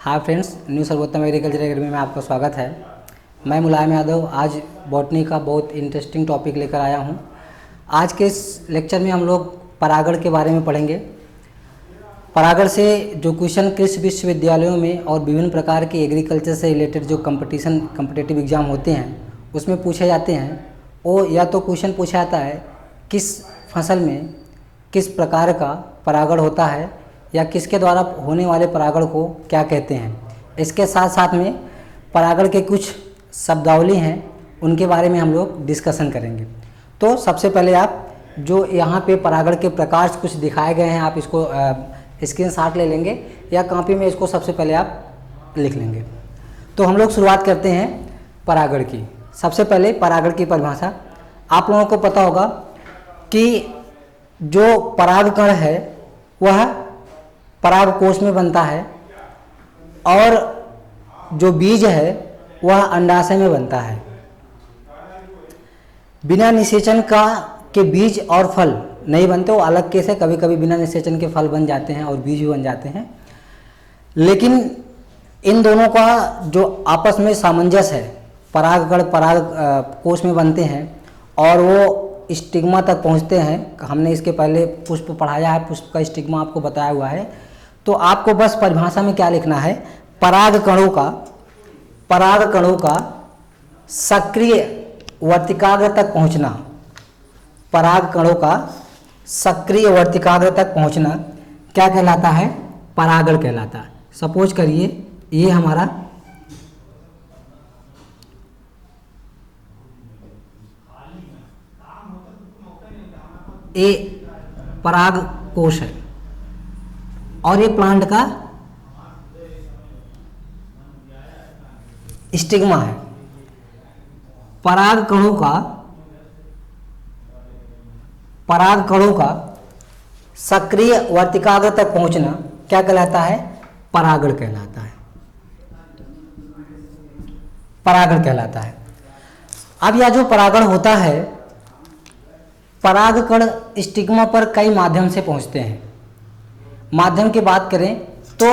Hi friends, new सर्वोत्तम agriculture academy में आपका स्वागत है। मैं मुलायम यादव आज बॉटनी का बहुत इंटरेस्टिंग टॉपिक लेकर आया हूं। आज के इस लेक्चर में हम लोग परागण के बारे में पढ़ेंगे। परागण से जो क्वेश्चन कृषि विश्वविद्यालयों में और विभिन्न प्रकार के एग्रीकल्चर से रिलेटेड जो कम्पिटिटिव एग्ज़ाम होते हैं उसमें पूछे जाते हैं। वो या तो क्वेश्चन पूछा जाता है किस फसल में किस प्रकार का परागण होता है या किसके द्वारा होने वाले परागण को क्या कहते हैं। इसके साथ साथ में परागण के कुछ शब्दावली हैं, उनके बारे में हम लोग डिस्कशन करेंगे। तो सबसे पहले आप जो यहाँ पे परागण के प्रकार कुछ दिखाए गए हैं, आप इसको स्क्रीनशॉट ले लेंगे या कॉपी में इसको सबसे पहले आप लिख लेंगे। तो हम लोग शुरुआत करते हैं परागण की। सबसे पहले परागण की परिभाषा। आप लोगों को पता होगा कि जो परागकण है वह परागकोश में बनता है और जो बीज है वह अंडाशय में बनता है। बिना निषेचन के बीज और फल नहीं बनते, वो अलग केस है। कभी कभी बिना निषेचन के फल बन जाते हैं और बीज भी बन जाते हैं, लेकिन इन दोनों का जो आपस में सामंजस्य है, परागकण परागकोश में बनते हैं और वो स्टिग्मा तक पहुंचते हैं। हमने इसके पहले पुष्प पढ़ाया है, पुष्प का स्टिग्मा आपको बताया हुआ है। तो आपको बस परिभाषा में क्या लिखना है, परागकणों का सक्रिय वर्तिकाग्र तक पहुंचना। परागकणों का सक्रिय वर्तिकाग्र तक पहुंचना क्या कहलाता है, परागण कहलाता है। सपोज करिए ये हमारा ये परागकोश है और ये प्लांट का स्टिग्मा है। परागकणों का सक्रिय वर्तिकाग्र तक पहुंचना क्या कहलाता है, परागण कहलाता है। परागण कहलाता है। अब यह जो परागण होता है, परागकण स्टिग्मा पर कई माध्यम से पहुंचते हैं। माध्यम की बात करें तो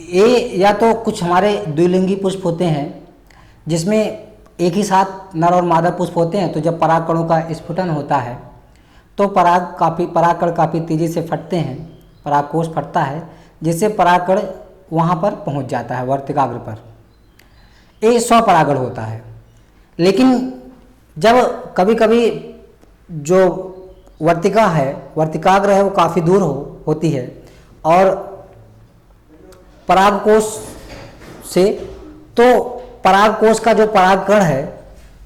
ये या तो कुछ हमारे द्विलिंगी पुष्प होते हैं जिसमें एक ही साथ नर और मादा पुष्प होते हैं। तो जब परागकणों का स्फुटन होता है तो परागकण काफ़ी तेज़ी से फटते हैं, परागकोश फटता है, जिससे परागकण वहाँ पर पहुँच जाता है वर्तिकाग्र पर। ये स्वपरागण होता है। लेकिन जब कभी कभी जो वर्तिकाग्र है वो काफ़ी दूर होती है और परागकोश से, तो परागकोश का जो परागकण है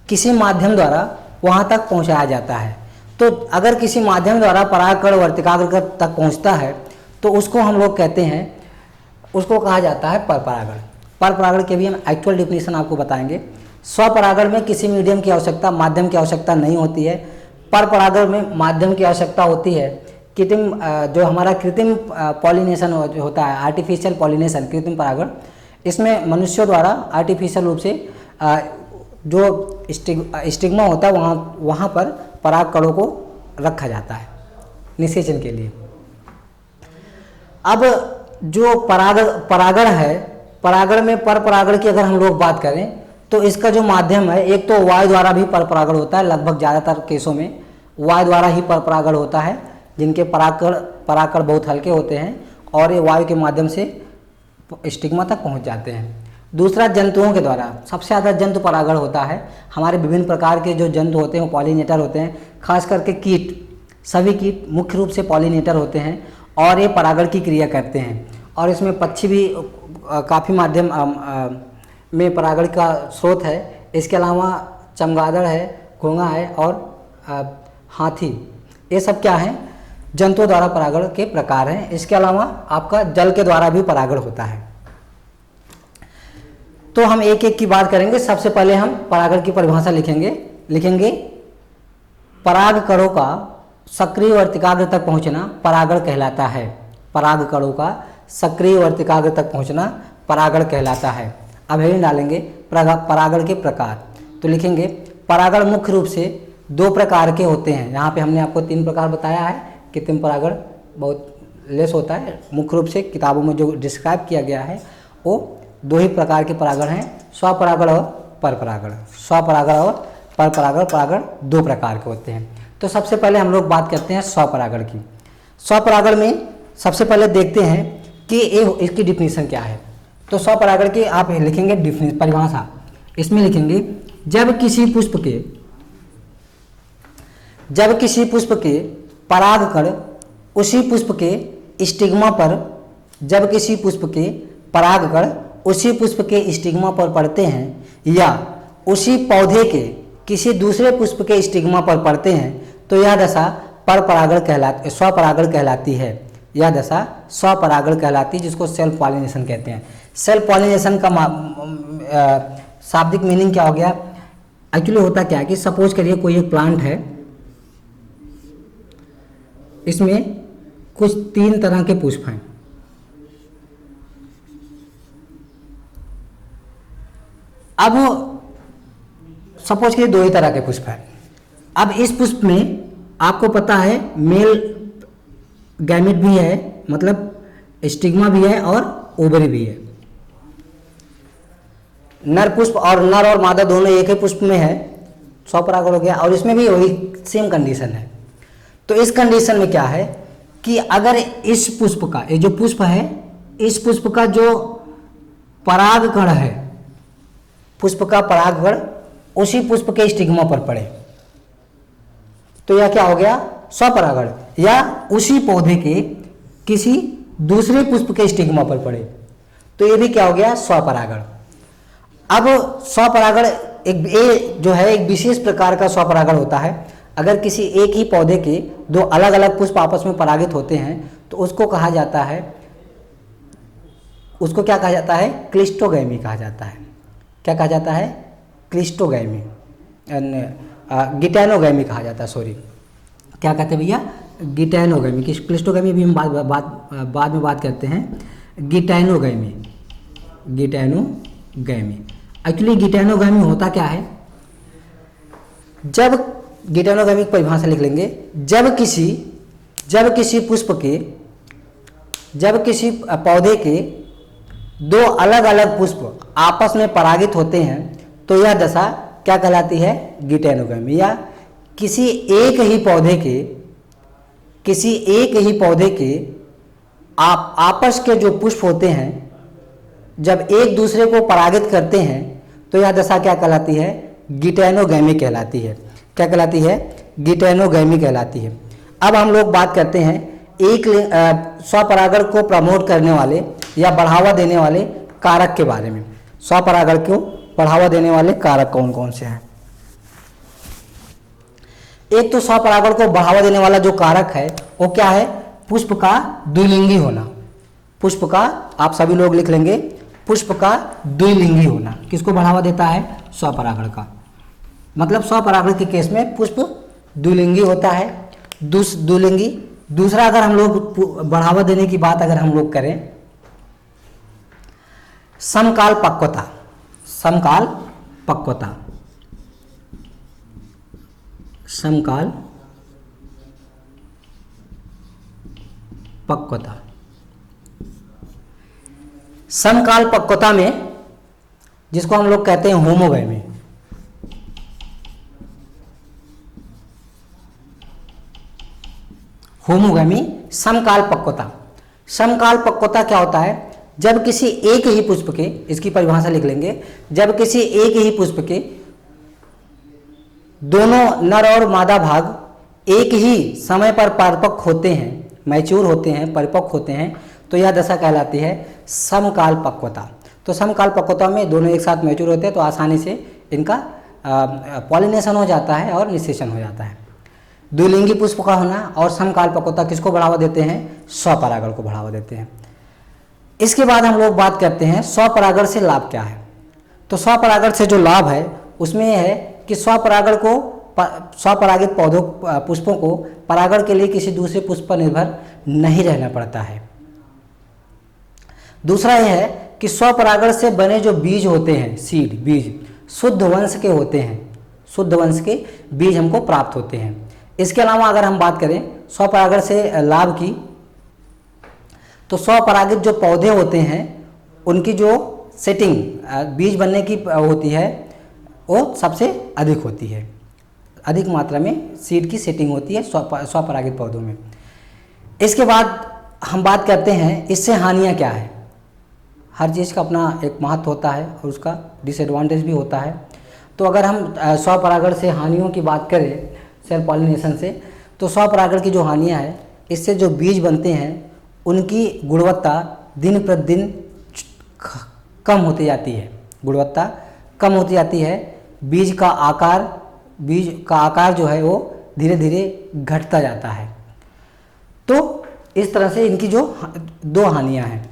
किसी माध्यम द्वारा वहाँ तक पहुँचाया जाता है। तो अगर किसी माध्यम द्वारा परागकण वर्तिकाग्र तक पहुँचता है तो उसको हम लोग कहते हैं, उसको कहा जाता है परपरागण। परपरागण के भी हम एक्चुअल डिफिनीशन आपको बताएंगे। स्वपरागण में किसी मीडियम की आवश्यकता, माध्यम की आवश्यकता नहीं होती है। परपरागण में माध्यम की आवश्यकता होती है। कृत्रिम जो हमारा कृत्रिम पॉलिनेशन होता है, आर्टिफिशियल पॉलिनेशन, कृत्रिम परागण, इसमें मनुष्यों द्वारा आर्टिफिशियल रूप से जो स्टिग्मा होता है वहाँ पर परागकणों को रखा जाता है निषेचन के लिए। अब जो परागण है, परागण में परपरागण की अगर हम लोग बात करें तो इसका जो माध्यम है, एक तो वायु द्वारा भी परपरागण होता है। लगभग ज़्यादातर केसों में वायु द्वारा ही परपरागण होता है, जिनके परागकण बहुत हल्के होते हैं और ये वायु के माध्यम से स्टिग्मा तक पहुंच जाते हैं। दूसरा जंतुओं के द्वारा, सबसे ज़्यादा जंतु परागण होता है। हमारे विभिन्न प्रकार के जो जंतु होते हैं वो पॉलिनेटर होते हैं। खास करके कीट, सभी कीट मुख्य रूप से पॉलिनेटर होते हैं और ये परागण की क्रिया करते हैं। और इसमें पक्षी भी काफ़ी माध्यम में परागण का स्रोत है। इसके अलावा चमगादड़ है, घोंघा है और हाथी, ये सब क्या हैं, जंतुओं द्वारा परागण के प्रकार हैं। इसके अलावा आपका जल के द्वारा भी परागण होता है। तो हम एक एक की बात करेंगे। सबसे पहले हम परागण की परिभाषा लिखेंगे परागकणों का सक्रिय वर्तिकाग्र तक पहुंचना परागण कहलाता है। परागकणों का सक्रिय वर्तिकाग्र तक पहुंचना परागण कहलाता है। अब हेडिंग डालेंगे परागण के प्रकार। तो लिखेंगे परागण मुख्य रूप से दो प्रकार के होते हैं। यहाँ पे हमने आपको 3 प्रकार बताया है। कृत्रिम परागण बहुत लेस होता है, मुख्य रूप से किताबों में जो डिस्क्राइब किया गया है, वो दो ही प्रकार के परागण हैं, स्वपरागण और परपरागण। स्वपरागण और परपरागण, परागण दो प्रकार के होते हैं। तो सबसे पहले हम लोग बात करते हैं स्वपरागण की। स्वपरागण में सबसे पहले देखते हैं कि इसकी डिफिनीशन क्या है। तो स्वपरागण की आप लिखेंगे डिफिनीशन, परिभाषा, इसमें लिखेंगे जब किसी पुष्प के परागकण उसी पुष्प के स्टिग्मा पर, जब किसी पुष्प के परागकण उसी पुष्प के स्टिग्मा पर पड़ते हैं या उसी पौधे के किसी दूसरे पुष्प के स्टिग्मा पर पड़ते हैं तो यह दशा स्वपरागण कहलाती है। यह दशा स्वपरागण कहलाती है, जिसको सेल्फ पॉलिनेशन कहते हैं। सेल्फ पॉलिनेशन का शाब्दिक मीनिंग क्या हो गया? एक्चुअली होता क्या है कि सपोज करिए कोई एक प्लांट है, इसमें कुछ 3 तरह के पुष्प हैं। अब सपोज करिए 2 ही तरह के पुष्प हैं। अब इस पुष्प में आपको पता है मेल गैमेट भी है, मतलब स्टिग्मा भी है और ओवरी भी है। नर और मादा दोनों एक ही पुष्प में है, स्वपरागण हो गया। और इसमें भी वही सेम कंडीशन है। तो इस कंडीशन में क्या है कि अगर इस पुष्प का, ये जो पुष्प है, इस पुष्प का जो परागकण है, पुष्प का परागकण उसी पुष्प के स्टिग्मा पर पड़े तो यह क्या हो गया? स्वपरागण। या उसी पौधे के किसी दूसरे पुष्प के स्टिग्मा पर पड़े तो ये भी क्या हो गया? स्वपरागण। अब स्वपरागण एक विशेष प्रकार का स्वपरागण होता है। अगर किसी एक ही पौधे के 2 अलग अलग पुष्प आपस में परागित होते हैं तो उसको कहा जाता है, उसको क्या कहा जाता है? क्लिस्टोगैमी कहा जाता है। क्या कहा जाता है? क्लिस्टोगैमी, गिटैनोगैमी कहा जाता है। सॉरी, क्या कहते हैं भैया? गिटैनोगैमी। क्लिस्टोगैमी भी हम बाद में बात करते हैं। गिटैनोगैमी एक्चुअली गिटैनोगैमी होता क्या है? जब गिटैनोगैमी की परिभाषा लिख लेंगे, जब किसी पौधे के 2 अलग अलग पुष्प आपस में परागित होते हैं तो यह दशा क्या कहलाती है? गिटैनोगैमी। या किसी एक ही पौधे के आपस के जो पुष्प होते हैं जब एक दूसरे को परागित करते हैं तो यह दशा क्या कहलाती है? गिटैनोगैमी कहलाती है। क्या कहलाती है? गिटैनोगैमी कहलाती है। अब हम लोग बात करते हैं एक स्वपरागण को प्रमोट करने वाले या बढ़ावा देने वाले कारक के बारे में। स्वपरागण को बढ़ावा देने वाले कारक कौन कौन से हैं? एक तो स्वपरागण को बढ़ावा देने वाला जो कारक है वो क्या है? पुष्प का द्विलिंगी होना। पुष्प का, आप सभी लोग लिख लेंगे, पुष्प का द्विलिंगी होना किसको बढ़ावा देता है? स्वपरागण का। मतलब स्वपरागण के केस में पुष्प द्विलिंगी होता है। द्विलिंगी। दूसरा, अगर हम लोग बढ़ावा देने की बात अगर हम लोग करें, समकाल पक्वता। समकाल पक्वता समकाल पक्वता में जिसको हम लोग कहते हैं होमोगैमी। होमोगैमी, समकाल पक्वता। समकाल पक्वता क्या होता है? जब किसी एक ही पुष्प के, इसकी परिभाषा लिख लेंगे, जब किसी एक ही पुष्प के दोनों नर और मादा भाग एक ही समय पर परिपक्व होते हैं, मैच्योर होते हैं, परिपक्व होते हैं तो यह दशा कहलाती है समकाल पक्वता। तो समकाल पक्वता में दोनों एक साथ मैच्योर होते हैं तो आसानी से इनका पॉलिनेशन हो जाता है और निषेचन हो जाता है। द्विलिंगी पुष्प का होना और समकाल पक्वता किसको बढ़ावा देते हैं? स्वपरागण को बढ़ावा देते हैं। इसके बाद हम लोग बात करते हैं स्वपरागण से लाभ क्या है। तो स्वपरागण से जो लाभ है उसमें यह है कि स्वपरागित पुष्पों को परागण के लिए किसी दूसरे पुष्प पर निर्भर नहीं रहना पड़ता है। दूसरा यह है कि स्वपरागण से बने जो बीज होते हैं, सीड, बीज शुद्ध वंश के होते हैं। शुद्ध वंश के बीज हमको प्राप्त होते हैं। इसके अलावा अगर हम बात करें स्वपरागण से लाभ की, तो स्वपरागित जो पौधे होते हैं उनकी जो सेटिंग बीज बनने की होती है वो सबसे अधिक होती है, अधिक मात्रा में सीड की सेटिंग होती है स्वपरागित पौधों में। इसके बाद हम बात करते हैं इससे हानियाँ क्या है। हर चीज़ का अपना एक महत्व होता है और उसका डिसएडवांटेज भी होता है। तो अगर हम स्वपरागण से हानियों की बात करें, सेल्फ पॉलिनेशन से, तो स्वपरागण की जो हानियाँ हैं, इससे जो बीज बनते हैं उनकी गुणवत्ता दिन प्रतिदिन कम होती जाती है, गुणवत्ता कम होती जाती है। बीज का आकार जो है वो धीरे धीरे घटता जाता है। तो इस तरह से इनकी जो दो हानियाँ हैं।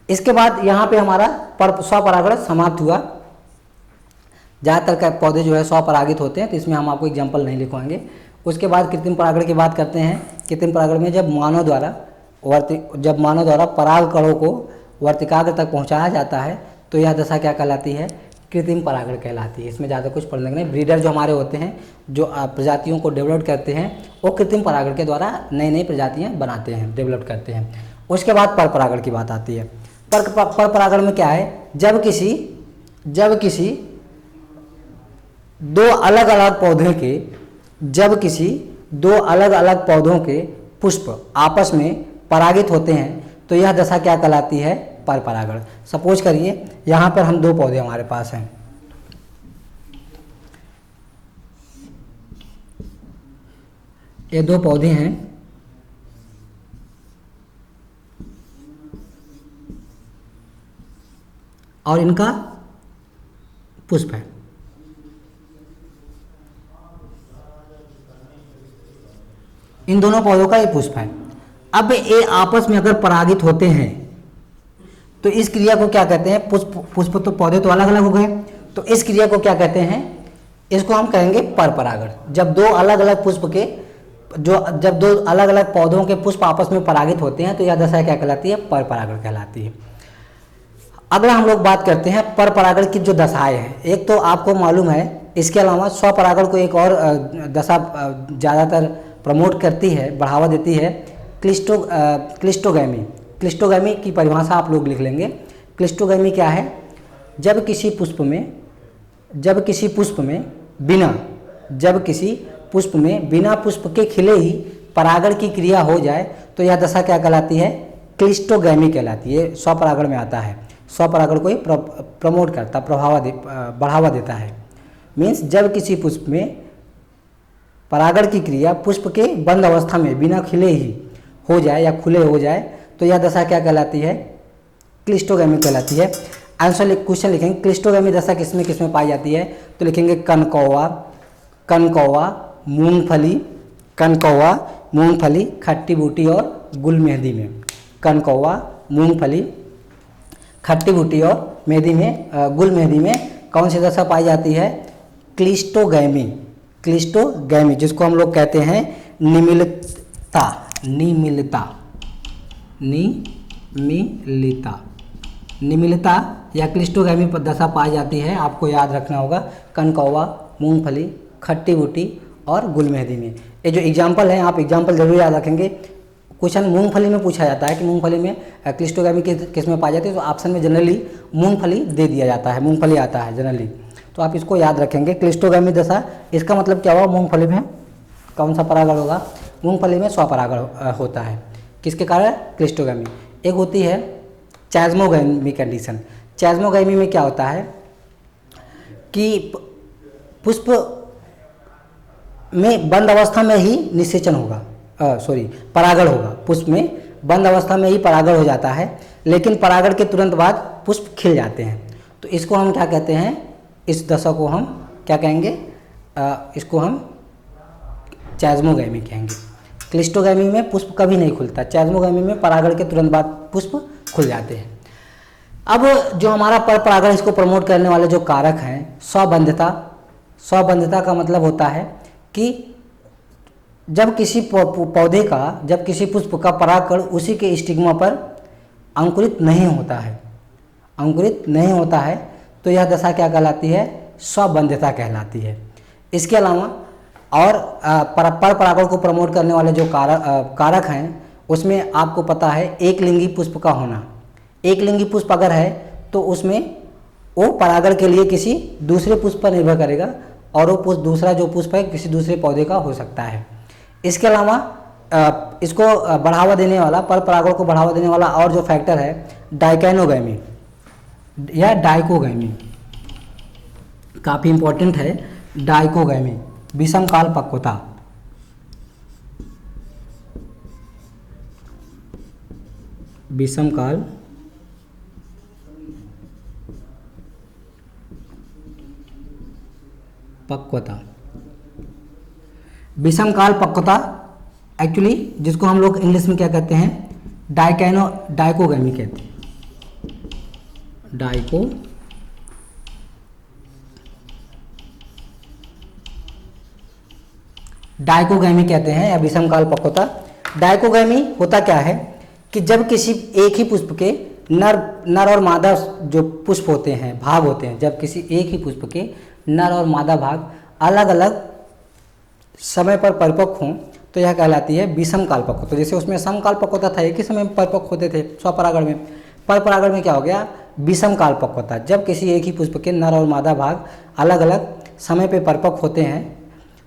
इसके बाद यहाँ पे हमारा स्वपरागण समाप्त हुआ। ज़्यादातर का पौधे जो है स्वपरागित होते हैं, तो इसमें हम आपको एग्जाम्पल नहीं लिखवाएंगे। उसके बाद कृत्रिम परागण की बात करते हैं। कृत्रिम परागण में जब मानव द्वारा पराग कणों को वर्तिकाग्र तक पहुँचाया जाता है तो यह दशा क्या कहलाती है? कृत्रिम परागण कहलाती है। इसमें ज़्यादा कुछ पढ़ने का नहीं। ब्रीडर जो हमारे होते हैं, जो प्रजातियों को डेवलप करते हैं, वो कृत्रिम परागण के द्वारा नई नई प्रजातियाँ बनाते हैं, डेवलप करते हैं। उसके बाद पर परागण की बात आती है। पर परागण में क्या है? जब किसी दो अलग अलग पौधों के पुष्प आपस में परागित होते हैं तो यह दशा क्या कहलाती है? पर परागण। सपोज करिए यहाँ पर हम दो पौधे हमारे पास हैं, ये दो पौधे हैं, और इनका पुष्प है। इन दोनों पौधों का ये पुष्प है। अब ये आपस में अगर परागित होते हैं तो इस क्रिया को क्या कहते हैं? पुष्प तो पौधे तो अलग अलग हो गए, तो इस क्रिया को क्या कहते हैं? इसको हम कहेंगे पर परागण। जब दो अलग अलग पौधों के पुष्प आपस में परागित होते हैं तो यह दशा क्या कहलाती है? पर परागण कहलाती है। अगला हम लोग बात करते हैं पर परागण की जो दशाएं हैं। एक तो आपको मालूम है, इसके अलावा स्वपरागण को एक और दशा ज़्यादातर प्रमोट करती है, बढ़ावा देती है, क्लिस्टोगैमी। क्लिस्टोगैमी की परिभाषा आप लोग लिख लेंगे। क्लिस्टोगैमी क्या है? जब किसी पुष्प में बिना पुष्प के खिले ही परागण की क्रिया हो जाए तो यह दशा क्या कहलाती है? क्लिस्टोगैमी कहलाती है। स्वपरागण में आता है। स्वपरागण को ही प्रमोट करता, बढ़ावा देता है। मीन्स जब किसी पुष्प में परागण की क्रिया पुष्प के बंद अवस्था में बिना खिले ही हो जाए या खुले हो जाए तो यह दशा क्या कहलाती है? क्लिस्टोगैमी कहलाती है। आंसर क्वेश्चन लिखेंगे क्लिस्टोगैमी दशा किसमें पाई जाती है? तो लिखेंगे कनकौवा, मूंगफली, खट्टी बूटी और गुल मेहंदी में। कनकौवा, मूंगफली, खट्टी बूटी और गुल मेहंदी में कौन सी दशा पाई जाती है? क्लिस्टोगैमी, जिसको हम लोग कहते हैं निमिलिता या क्लिस्टोगैमी दशा पाई जाती है। आपको याद रखना होगा कनकौवा, मूंगफली, खट्टी बूटी और गुल मेहंदी में। ये जो एग्जाम्पल है, आप एग्जाम्पल जरूर याद रखेंगे। क्वेश्चन मूंगफली में पूछा जाता है कि मूंगफली में क्लिस्टोगैमी किस में पाई जाती है, तो ऑप्शन में जनरली मूंगफली दे दिया जाता है, मूंगफली आता है जनरली। तो आप इसको याद रखेंगे। क्लिस्टोगैमी दशा, इसका मतलब क्या हुआ? मूंगफली में कौन सा परागण होगा? मूंगफली में स्वपरागण होता है। किसके कारण? क्लिस्टोगैमी। एक होती है चैज़्मोगैमी कंडीशन। चैज़्मोगैमी में क्या होता है कि पुष्प में बंद अवस्था में ही निषेचन होगा, परागण होगा। पुष्प में बंद अवस्था में ही परागण हो जाता है, लेकिन परागण के तुरंत बाद पुष्प खिल जाते हैं। तो इसको हम क्या कहते हैं? इस दशा को हम क्या कहेंगे? इसको हम चैज़्मोगैमी कहेंगे। क्लिस्टोगैमी में पुष्प कभी नहीं खुलता, चैज़्मोगैमी में परागण के तुरंत बाद पुष्प खुल जाते हैं। अब जो हमारा पर परागण, इसको प्रमोट करने वाले जो कारक हैं, स्वबंधता का मतलब होता है कि जब किसी पुष्प का परागकण उसी के स्टिग्मा पर अंकुरित नहीं होता है तो यह दशा क्या कहलाती है? स्वबंधता कहलाती है। इसके अलावा और पर परागण को प्रमोट करने वाले जो कारक हैं, उसमें आपको पता है एक लिंगी पुष्प का होना। एक लिंगी पुष्प अगर है तो उसमें वो परागण के लिए किसी दूसरे पुष्प पर निर्भर करेगा और वो पुष्प दूसरा जो पुष्प है किसी दूसरे पौधे का हो सकता है। इसके अलावा इसको बढ़ावा देने वाला, पर परागण को बढ़ावा देने वाला और जो फैक्टर है डाइकैनोगैमी या डाइकोगैमी, काफ़ी इंपॉर्टेंट है। डाइकोगैमी विषम काल पक्वता, विषम काल पक्वता, विषम काल पक्वता एक्चुअली जिसको हम लोग इंग्लिश में क्या कहते हैं, डाइकोगैमी कहते हैं। डाइकोगैमी कहते हैं या विषम काल पक्वता। डाइकोगैमी होता क्या है कि जब किसी एक ही पुष्प के नर और मादा जो पुष्प होते हैं, भाग होते हैं, जब किसी एक ही पुष्प के नर और मादा भाग अलग अलग समय पर परिपक्व हों तो यह कहलाती है विषम काल पक्वता। जैसे उसमें समकाल पक्वता था, एक ही समय में परिपक्व होते थे स्वपरागण में, पर परागण में क्या हो गया, विषम काल पक्वता। जब किसी एक ही पुष्प के नर और मादा भाग अलग अलग समय पर परिपक्व होते हैं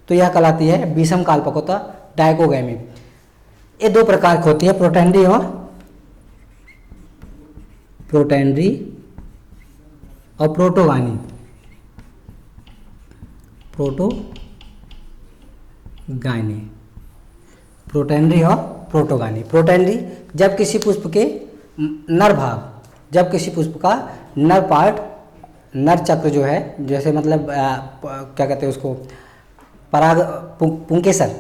तो यह कहलाती है विषम काल पक्वता, डाइकोगैमी। ये दो प्रकार की होती है, प्रोटेंड्री और प्रोटोगानी। प्रोटेंड्री और प्रोटोगानी। प्रोटेंड्री जब किसी पुष्प के नर भाग, जब किसी पुष्प का नर पार्ट, नर चक्र जो है, जैसे मतलब क्या कहते हैं उसको, पराग पुंकेसर,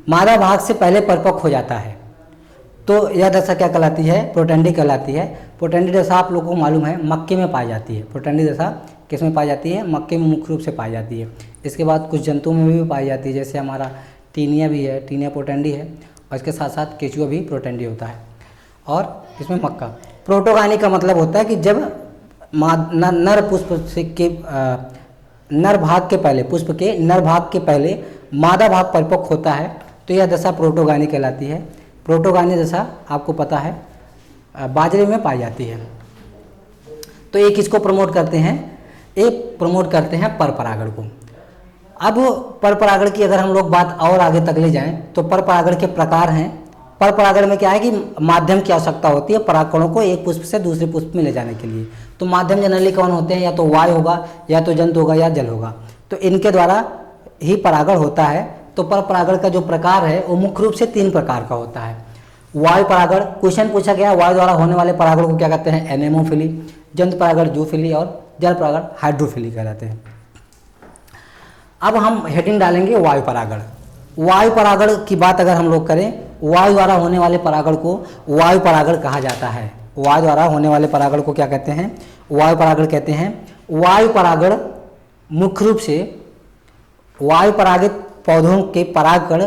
मादा भाग से पहले परिपक्व हो जाता है तो यह दशा क्या कहलाती है, प्रोटेंड्री कहलाती है। प्रोटेंड्री दशा आप लोगों को मालूम है मक्के में पाई जाती है। प्रोटेंड्री दशा किस में पाई जाती है, मक्के में मुख्य रूप से पाई जाती है। इसके बाद कुछ जंतुओं में भी पाई जाती है, जैसे हमारा टीनिया भी है, टीनिया प्रोटेंड्री है, और इसके साथ साथ केचुआ भी प्रोटेंड्री होता है, और इसमें मक्का। प्रोटोगानी का मतलब होता है कि जब नर पुष्प से के नर भाग के पहले, पुष्प के नर भाग के पहले मादा भाग परिपक्व होता है तो यह दशा प्रोटोगानी कहलाती है। प्रोटोगानी दशा आपको पता है बाजरे में पाई जाती है। तो एक इसको प्रमोट करते हैं, एक प्रमोट करते हैं पर परागण को। अब पर परागण की अगर हम लोग बात और आगे तक ले जाएं तो पर परागण के प्रकार हैं। पर परागण में क्या है कि माध्यम की आवश्यकता होती है परागकणों को एक पुष्प से दूसरे पुष्प में ले जाने के लिए। तो माध्यम जनरली कौन होते हैं, या तो वायु होगा, या तो जंतु होगा, या जल होगा। तो इनके द्वारा ही परागण होता है। तो पर परागण का जो प्रकार है वो मुख्य रूप से 3 प्रकार का होता है। वायु परागण, क्वेश्चन पूछा गया वायु द्वारा होने वाले परागण को क्या कहते हैं, एनेमोफिली। जंतु परागण जूफिली, और जल परागण हाइड्रोफिली कहलाते हैं। अब हम हेडिंग डालेंगे वायु परागण। वायु परागण की बात अगर हम लोग करें, वायु द्वारा होने वाले परागण को वायु परागण कहा जाता है। वायु द्वारा होने वाले परागण को क्या कहते हैं, वायु परागण कहते हैं। वायु परागण मुख्य रूप से वायु परागित पौधों के परागकण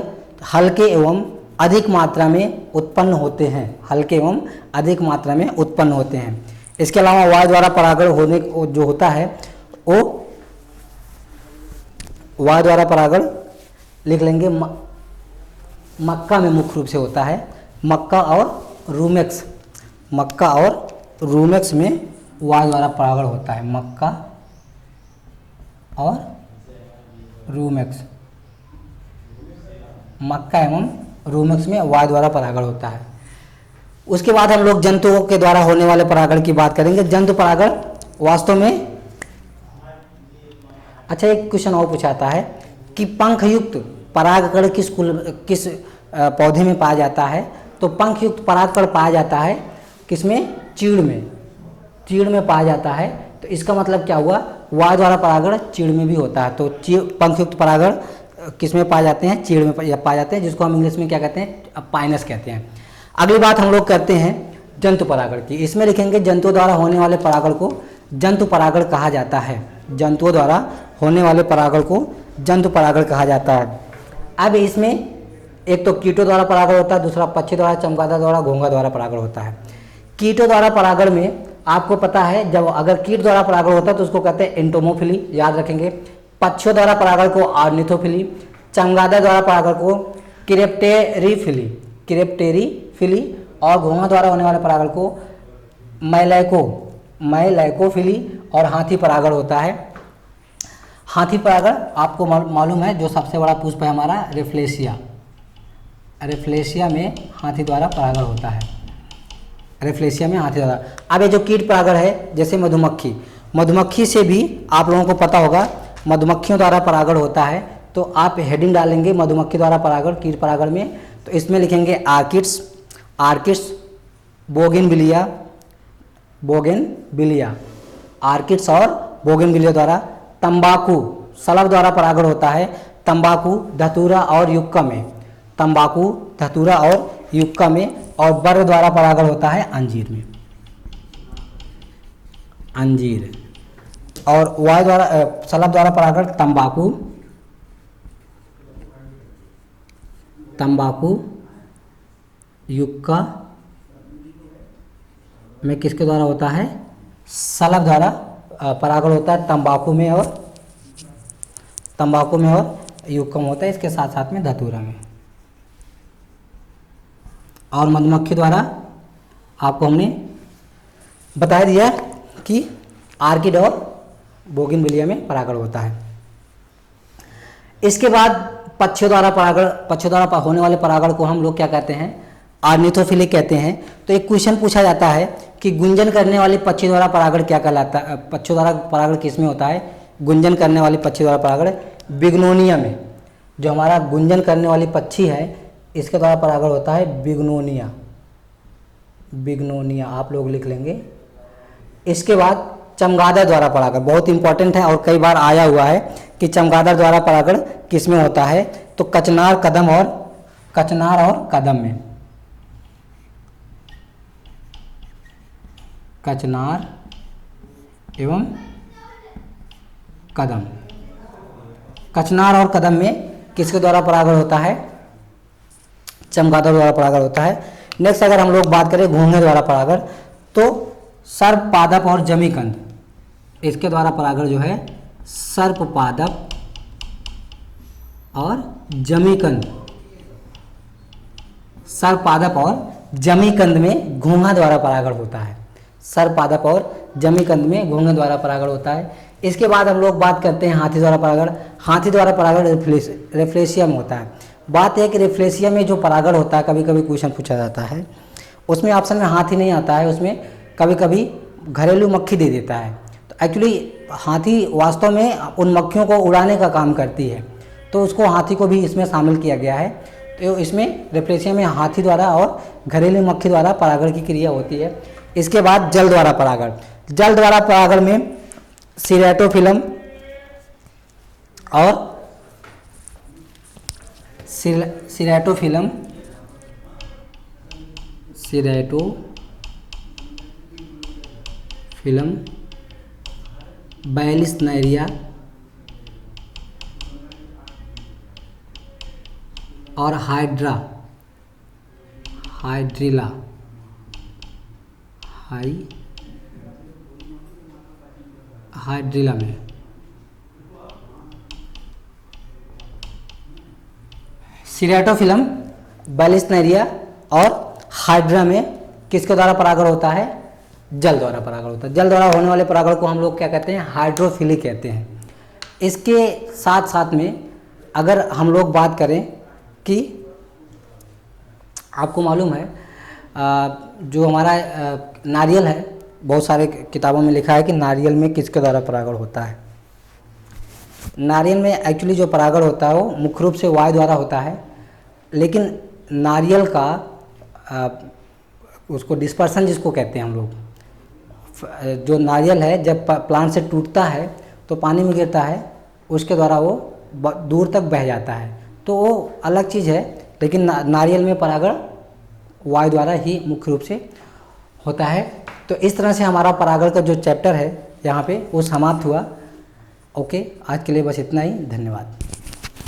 हल्के एवं अधिक मात्रा में उत्पन्न होते हैं, हल्के एवं अधिक मात्रा में उत्पन्न होते हैं। इसके अलावा वायु द्वारा परागण होने जो होता है वो वायु द्वारा परागण लिख लेंगे, मक्का में मुख्य रूप से होता है। मक्का और रूमेक्स, मक्का और रूमेक्स में वायु द्वारा परागण होता है। मक्का और रूमेक्स, मक्का एवं रूमेक्स में वायु द्वारा परागण होता है। उसके बाद हम लोग जंतुओं के द्वारा होने वाले परागण की बात करेंगे। जंतु परागण वास्तव में, अच्छा एक क्वेश्चन और पूछाता है कि पंखयुक्त परागकण किस पौधे में पाया जाता है। तो पंखयुक्त परागकण पाया जाता है किसमें, चीड़ में, चीड़ में पाया जाता है। तो इसका मतलब क्या हुआ, वायु द्वारा परागण चीड़ में भी होता है। तो पंखयुक्त परागण किसमें पाए जाते हैं, चीड़ में पाए जाते हैं, जिसको हम इंग्लिश में क्या कहते हैं, पाइनस कहते हैं। अगली बात हम लोग करते हैं जंतु परागण की। इसमें लिखेंगे जंतुओं द्वारा होने वाले परागण को जंतु परागण कहा जाता है। जंतुओं द्वारा होने वाले परागण को जंतु परागण कहा जाता है। अब इसमें एक तो कीटों द्वारा परागण होता है, दूसरा पक्षी द्वारा, चमगादड़ द्वारा, घोंघा द्वारा परागण होता है। कीटों द्वारा परागण में आपको पता है, जब अगर कीट द्वारा परागण होता है तो उसको कहते हैं एंटोमोफिली, याद रखेंगे। पक्षियों द्वारा परागण को ऑर्निथोफिली, चमगादड़ द्वारा परागण को क्रिप्टेरिफिली, क्रिप्टेरिफिली, और घोंघा द्वारा होने वाले परागण को मैं लाइकोफिली और हाथी परागण होता है। हाथी परागण आपको मालूम है, जो सबसे बड़ा पुष्प है हमारा रेफ्लेशिया, रेफ्लेशिया में हाथी द्वारा परागण होता है, रेफ्लेशिया में हाथी द्वारा। अब ये जो कीट परागण है, जैसे मधुमक्खी, मधुमक्खी से भी आप लोगों को पता होगा मधुमक्खियों द्वारा परागण होता है। तो आप हेडिंग डालेंगे मधुमक्खी द्वारा परागण, कीट परागण में, तो इसमें लिखेंगे orchids, orchids, bougainvillea, bougainvillea, orchids और बोगेनविलिया द्वारा। तंबाकू शलभ द्वारा परागण होता है, तंबाकू, धतूरा और युक्का में, तंबाकू, धतूरा और युक्का में। और बर्र द्वारा परागण होता है अंजीर में, अंजीर। और वायु द्वारा शलभ द्वारा परागण तंबाकू, तंबाकू, युक्का में किसके द्वारा होता है? शलभ द्वारा परागण होता है तंबाकू में, और तंबाकू में और युक्का में होता है, इसके साथ साथ में धतूरा में। और मधुमक्खी द्वारा आपको हमने बता दिया कि आर्किड और बोगेनविलिया में परागण होता है। इसके बाद पक्षियों द्वारा परागण, पक्षियों द्वारा होने वाले परागण को हम लोग क्या कहते हैं? ऑर्निथोफिली कहते हैं। तो एक क्वेश्चन पूछा जाता है कि गुंजन करने वाले पक्षी द्वारा परागण क्या कहलाता है? पक्षियों द्वारा परागण किस में होता है? गुंजन करने वाले पक्षी द्वारा परागण बिग्नोनिया में, जो हमारा गुंजन करने वाली पक्षी है इसके द्वारा परागण होता है बिग्नोनिया, बिग्नोनिया आप लोग लिख लेंगे। इसके बाद चमगादड़ द्वारा परागण बहुत इंपॉर्टेंट है और कई बार आया हुआ है कि चमगादड़ द्वारा परागण किस में होता है? तो कचनार, कदम और कचनार और कदम में, कचनार एवं कदम, कचनार और कदम में किसके द्वारा परागण होता है? चमगादड़ द्वारा परागण होता है। नेक्स्ट अगर हम लोग बात करें घोंघे द्वारा परागण, तो सर्प, पादप और जमीकंद, इसके द्वारा परागण जो है सर्प, पादप और जमीकंद, सर्प, पादप और जमीकंद में घोंघा द्वारा परागण होता है, सर्प, पादप और जमीकंद में घोंघे द्वारा परागण होता है। इसके बाद हम लोग बात करते हैं हाथी द्वारा परागण। हाथी द्वारा परागण रेफ्लेशिया में होता है। बात है कि रेफ्लेशिया में जो परागण होता है, कभी कभी क्वेश्चन पूछा जाता है, उसमें ऑप्शन में हाथी नहीं आता है, उसमें कभी कभी घरेलू मक्खी दे देता है। तो एक्चुअली हाथी वास्तव में उन मक्खियों को उड़ाने का काम करती है, तो उसको हाथी को भी इसमें शामिल किया गया है। तो इसमें रेफ्लेशिया में हाथी द्वारा और घरेलू मक्खी द्वारा परागण की क्रिया होती है। इसके बाद जल द्वारा परागण, जल द्वारा परागण में सिरेटोफिलम और सिरेटोफिलम, सिरेटोफिलम, बैलिस्नेरिया और हाइड्रिला, हाइड्रिला में, सिरेटोफिलम, बैलिस्नेरिया और हाइड्रा में किसके द्वारा परागण होता है? जल द्वारा परागण होता है। जल द्वारा होने वाले परागण को हम लोग क्या कहते हैं? हाइड्रोफिली कहते हैं। इसके साथ साथ में अगर हम लोग बात करें कि आपको मालूम है जो हमारा नारियल है, बहुत सारे किताबों में लिखा है कि नारियल में किसके द्वारा परागण होता है। नारियल में एक्चुअली जो परागण होता है वो मुख्य रूप से वायु द्वारा होता है, लेकिन नारियल का उसको डिस्पर्सन जिसको कहते हैं हम लोग, जो नारियल है जब प्लांट से टूटता है तो पानी में गिरता है, उसके द्वारा वो दूर तक बह जाता है, तो वो अलग चीज़ है। लेकिन नारियल में परागण वायु द्वारा ही मुख्य रूप से होता है। तो इस तरह से हमारा परागण का जो चैप्टर है यहाँ पे वो समाप्त हुआ। ओके, आज के लिए बस इतना ही, धन्यवाद।